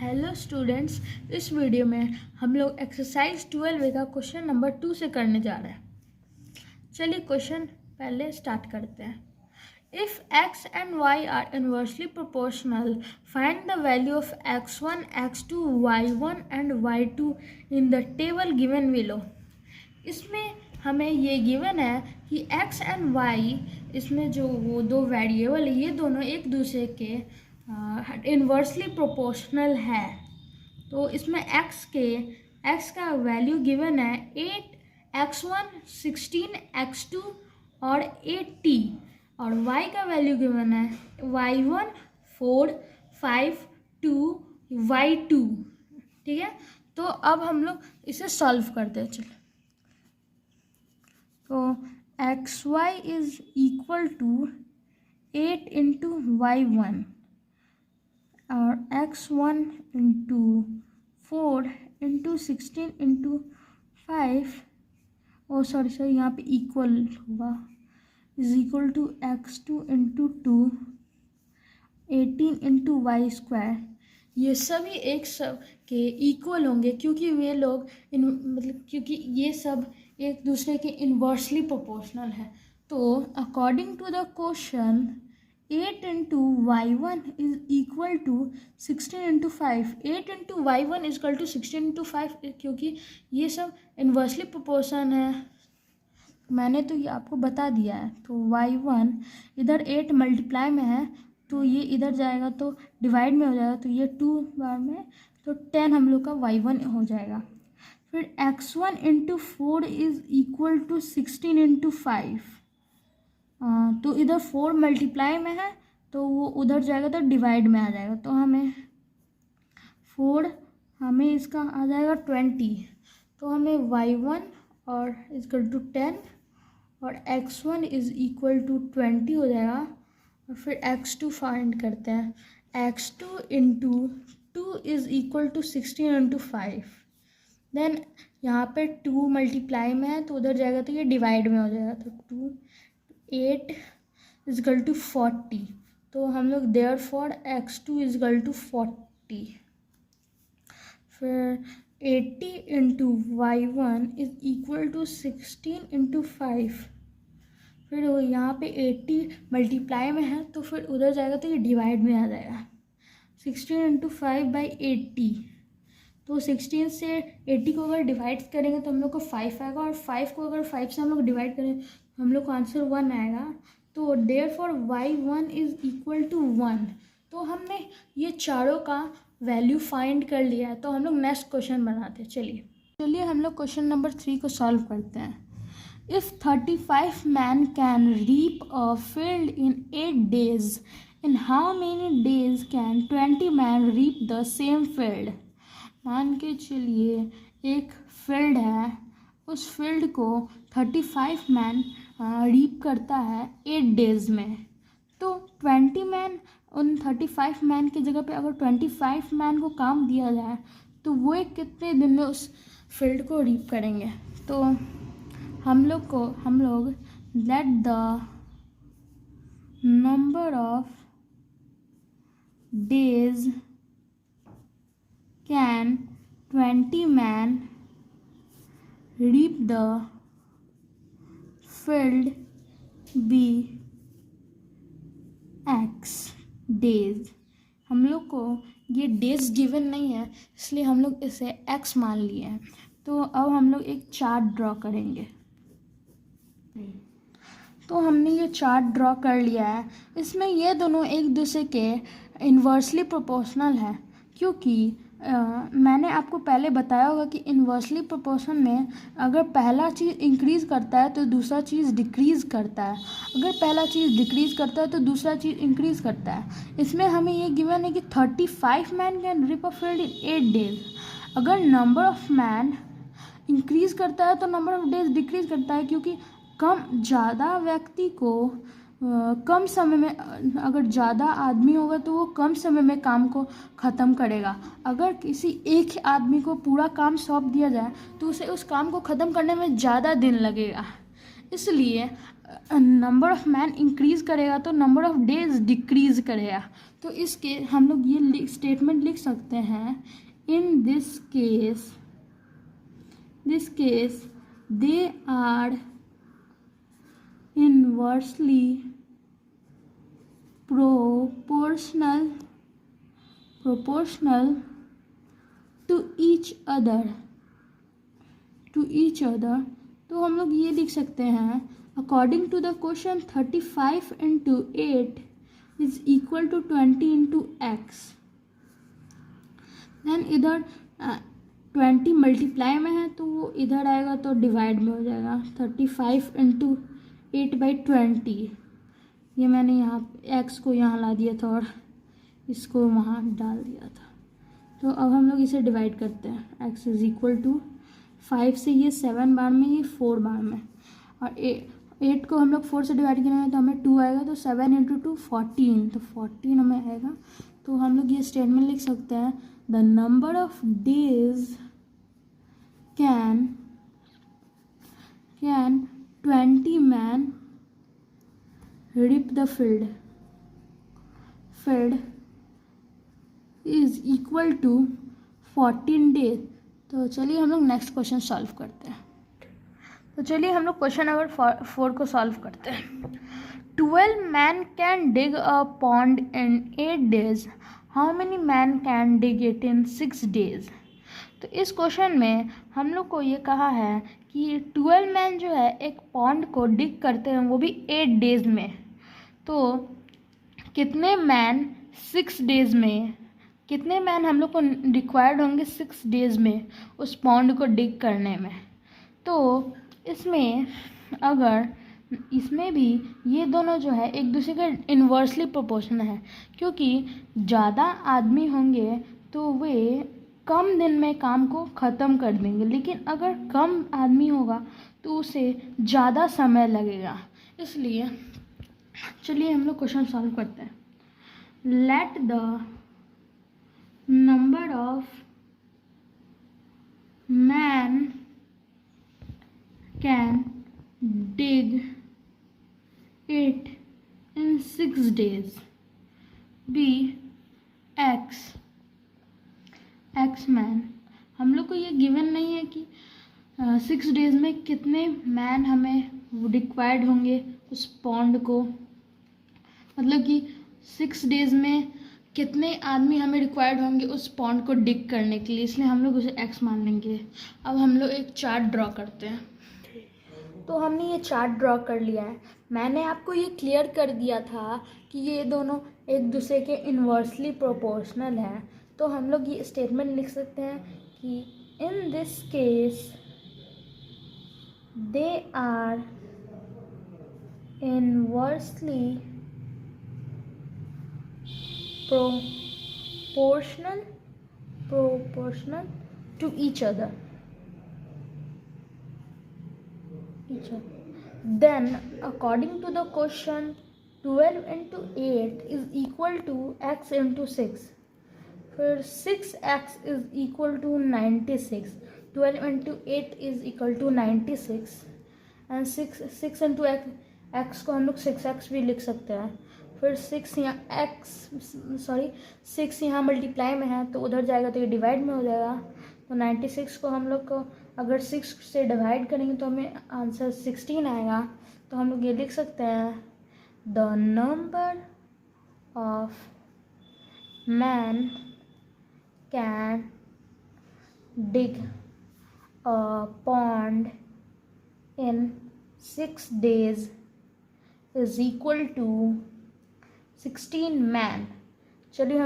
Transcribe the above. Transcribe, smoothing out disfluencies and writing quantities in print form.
Hello students, इस video में हम लोग एक्सरसाइज 12 का क्वेश्चन नंबर 2 से करने जा रहे हैं। चलिए क्वेश्चन पहले स्टार्ट करते हैं। If x and y are inversely proportional, find the value of x1, x2, y1 and y2 in the table given below। इसमें हमें ये गिवन है कि x एंड y, इसमें जो वो दो वेरिएबल है, ये दोनों एक दूसरे के इन्वर्सली प्रोपोर्शनल है। तो इसमें x का वैल्यू गिवन है 8, x1 16, x2 और 80 और y का वैल्यू गिवन है y1 4, 5, 2, y2। ठीक है, तो अब हम लोग इसे सॉल्व करते हैं। चलो, तो xy is equal to 8 into y1 और x1 into 4 into 16 into 5, oh sorry यहाँ पे इक्वल होगा, is equal to x2 into 2 18 into y square. ये सभी एक सब के इक्वल होंगे क्योंकि वे लोग क्योंकि ये सब एक दूसरे के इन्वर्सली प्रोपोर्शनल है। तो according to the question 8 into y1 is equal to 16 into 5। 8 into y1 is equal to 16 into 5, क्योंकि ये सब इन्वर्सली प्रोपोर्शन है। मैंने तो ये आपको बता दिया है। तो y1 इधर 8 मल्टीप्लाई में है तो ये इधर जाएगा तो डिवाइड में हो जाएगा, तो ये 2 बार में तो 10 हम लोग का y1 हो जाएगा। फिर x1 into 4 is equal to 16 into 5। तो इधर 4 मल्टीप्लाई में है तो वो उधर जाएगा तो डिवाइड में आ जाएगा, तो हमें इसका आ जाएगा 20। तो हमें y1 और इक्वल टू 10 और x1 इज इक्वल टू 20 हो जाएगा। और फिर x2 फाइंड करते हैं। x2 into 2 is equal to 16 into 5। Then यहाँ पे 2 मल्टीप्लाई में है तो उधर जाएगा तो ये डिवाइड में हो जाएगा, तो 2 8 इज इक्वल टू 40। तो हम लोग therefore x2 is equal to 40। फिर 80 into y1 is equal to 16 into 5। फिर यहाँ पे 80 मल्टीप्लाई में है तो फिर उधर जाएगा तो ये डिवाइड में आ जाएगा। 16 इंटू 5 बाई 80, तो 16 से 80 को अगर डिवाइड करेंगे तो हम लोग को 5 आएगा, और 5 को अगर 5 से हम लोग डिवाइड करें हम लोग को आंसर 1 आएगा। तो therefore y1 is equal to 1। तो हमने ये चारों का वैल्यू फाइंड कर लिया है। तो हम लोग नेक्स्ट क्वेश्चन बनाते हैं। चलिए हम लोग क्वेश्चन नंबर 3 को सॉल्व करते हैं। If 35 man can reap a field in 8 days, in how many days can 20 man reap the same field. मान के चलिए एक फील्ड है, उस फील्ड को 35 मैन रीप करता है 8 days में। तो 20 मैन, उन 35 मैन की जगह पे अगर 25 मैन को काम दिया जाए तो वो कितने दिन में उस फील्ड को रीप करेंगे। तो हम लोग let the number of days can 20 man reap the field be x days. हम लोग को ये डेज गिवन नहीं है इसलिए हम लोग इसे x मान लिए हैं। तो अब हम लोग एक चार्ट ड्रॉ करेंगे। तो हमने ये चार्ट ड्रॉ कर लिया है। इसमें ये दोनों एक दूसरे के इन्वर्सली प्रोपोर्शनल है, क्योंकि मैंने आपको पहले बताया होगा कि इन्वर्सली प्रोपोर्शन में अगर पहला चीज़ इंक्रीज़ करता है तो दूसरा चीज़ डिक्रीज़ करता है, अगर पहला चीज़ डिक्रीज़ करता है तो दूसरा चीज़ इंक्रीज़ करता है। इसमें हमें ये गिवन है कि 35 man can reap a field in 8 days। अगर नंबर ऑफ मैन इंक्रीज़ करता है तो नंबर ऑफ डेज डिक्रीज़ करता है, क्योंकि ज़्यादा व्यक्ति को कम समय में, अगर ज़्यादा आदमी होगा तो वो कम समय में काम को ख़त्म करेगा। अगर किसी एक आदमी को पूरा काम सौंप दिया जाए तो उसे उस काम को ख़त्म करने में ज़्यादा दिन लगेगा। इसलिए नंबर ऑफ मैन इंक्रीज करेगा तो नंबर ऑफ डेज डिक्रीज करेगा। तो इसके हम लोग ये स्टेटमेंट लिख सकते हैं, in this case they are inversely proportional to each other। तो हम लोग ये लिख सकते हैं, according to the question 35 into 8 is equal to 20 into x. Then इधर 20 मल्टीप्लाई में है तो वो इधर आएगा तो डिवाइड में हो जाएगा। 35 इंटू 8/20, ये मैंने यहाँ x को यहाँ ला दिया था और इसको वहाँ डाल दिया था। तो अब हम लोग इसे डिवाइड करते हैं। x इज इक्वल टू 5 से ये 7 बार में, ये 4 बार में, और 8 को हम लोग 4 से डिवाइड करेंगे तो हमें 2 आएगा। तो 7 इंटू 2 14, तो 14 हमें आएगा। तो हम लोग ये स्टेटमेंट लिख सकते हैं, the number of days can 20 man reap the field is equal to 14 days. तो चलिए हम लोग नेक्स्ट क्वेश्चन सॉल्व करते हैं। तो चलिए हम लोग क्वेश्चन नंबर 4 को सॉल्व करते हैं। 12 man can dig a pond in 8 days, how many man can dig it in 6 days। तो इस क्वेश्चन में हम लोग को ये कहा है कि 12 मैन जो है एक पॉन्ड को डिग करते हैं, वो भी 8 days में। तो कितने मैन 6 days में, कितने मैन हम लोग को रिक्वायर्ड होंगे 6 days में उस पॉन्ड को डिग करने में। तो इसमें अगर इसमें भी ये दोनों जो है एक दूसरे के इन्वर्सली प्रोपोर्शनल है, क्योंकि ज़्यादा आदमी होंगे तो वे कम दिन में काम को ख़त्म कर देंगे, लेकिन अगर कम आदमी होगा तो उसे ज़्यादा समय लगेगा। इसलिए चलिए हम लोग क्वेश्चन सॉल्व करते हैं। Let the number of man can dig it in 6 days be x man. हम लोग को ये गिवन नहीं है कि 6 days में कितने मैन हमें रिक्वायर्ड होंगे उस पॉन्ड को, मतलब कि 6 days में कितने आदमी हमें रिक्वायर्ड होंगे उस पॉन्ड को डिग करने के लिए, इसलिए हम लोग उसे एक्स मान लेंगे। अब हम लोग एक चार्ट ड्रॉ करते हैं। तो हमने ये चार्ट ड्रॉ कर लिया है। मैंने आपको ये क्लियर कर दिया था कि ये दोनों एक दूसरे के इन्वर्सली प्रोपोर्शनल हैं। तो हम लोग ये स्टेटमेंट लिख सकते हैं कि in this case they are inversely proportional to each other. Then according to the question 12 into 8 is equal to x into 6, फिर 6x is equal to 96, 12 into 8 is equal to 96 and 6 into x को हम लोग 6x भी लिख सकते हैं। फिर 6 यहाँ मल्टीप्लाई में है तो उधर जाएगा तो ये डिवाइड में हो जाएगा। तो 96 को हम लोग को अगर 6 से डिवाइड करेंगे तो हमें आंसर 16 आएगा। तो हम लोग ये लिख सकते हैं, the number of man can dig a pond in 6 days is equal to 16 man. चलिए